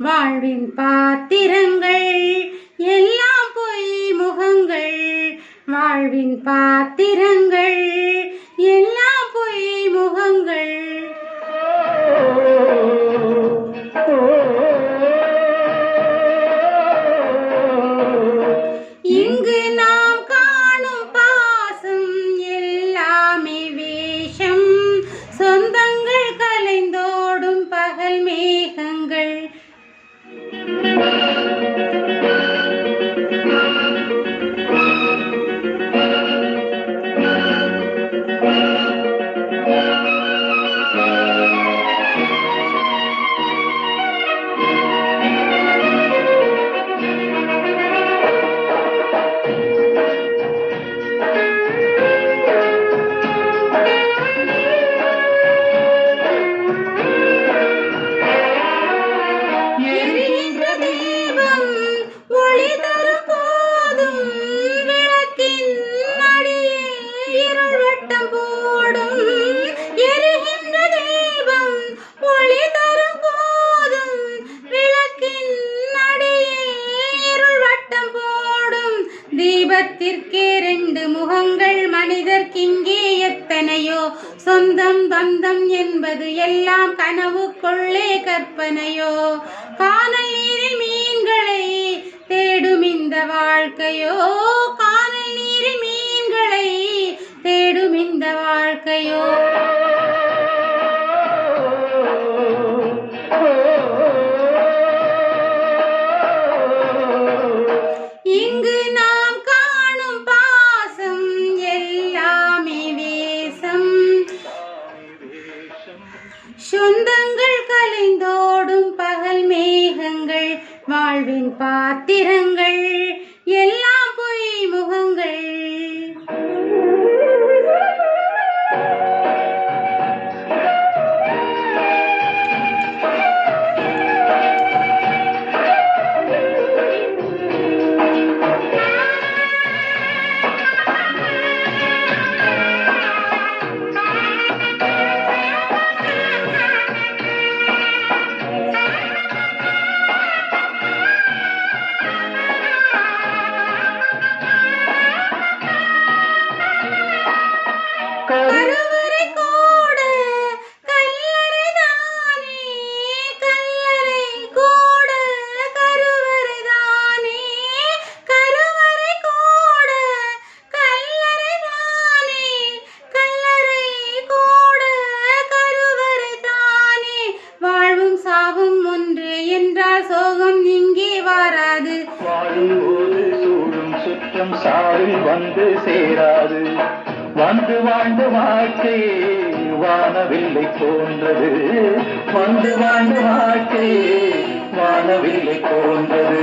வாழ்வின் பாத்திரங்கள் எல்லாம் பொய் முகங்கள். வாழ்வின் பாத்திரங்கள் எல்லாம் பொய் முகங்கள். இங்கு நாம் காணும் பாசம் எல்லாமே வேஷம். சொந்தங்கள் கலைந்தோடும் பகல் மேகங்கள். தீபத்திற்கே ரெண்டு முகங்கள். மனிதர்க்கிங்கே எத்தனையோ சொந்தம் பந்தம் என்பது எல்லாம் கனவுக்குள்ளே கற்பனையோ. கானல் நீரில் மீன்களை தேடும் இந்த வாழ்க்கையோ. கானல் நீரில் மீன்களை தேடும் இந்த வாழ்க்கையோ. இங்கு நாம் காணும் பாசம் எல்லாமே வேஷம். சொந்தங்கள் கலைந்தோடும் பகல் மேகங்கள். வாழ்வின் பாத்திரங்கள் எல்லாம் பொய் முகங்கள். கருவறை கூட கல்லறை தானே. கல்லறை கூட கருவறை தானே. கருவறை கூட கல்லறை தானே. கல்லறை கூட கருவறை தானே. வாழ்வும் சாவும் ஒன்று என்றால் சோகம் இங்கே வராது. வாழும்போது சூழும் சுற்றம் சாவில் வந்து சேராது. வந்து வாழ்ந்த வாழ்க்கையே வானவில்லை போன்றது. வந்து வாழ்ந்த வாழ்க்கையே வானவில்லை போன்றது.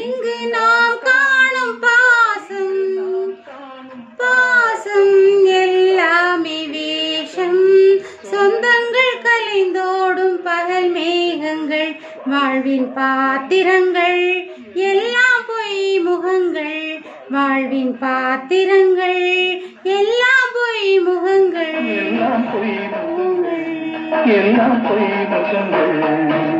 இங்கு நாம் காணும் பாசம் பாசம் எல்லாமே வேஷம். சொந்தங்கள் கலைந்தோடும் பகல் மேகங்கள். வாழ்வின் பாத்திரங்கள் எல்லாம் பொய் முகங்கள். வாழ்வின் பாத்திரங்கள் எல்லாம் பொய் முகங்கள். எல்லாம் பொய் முகங்கள்.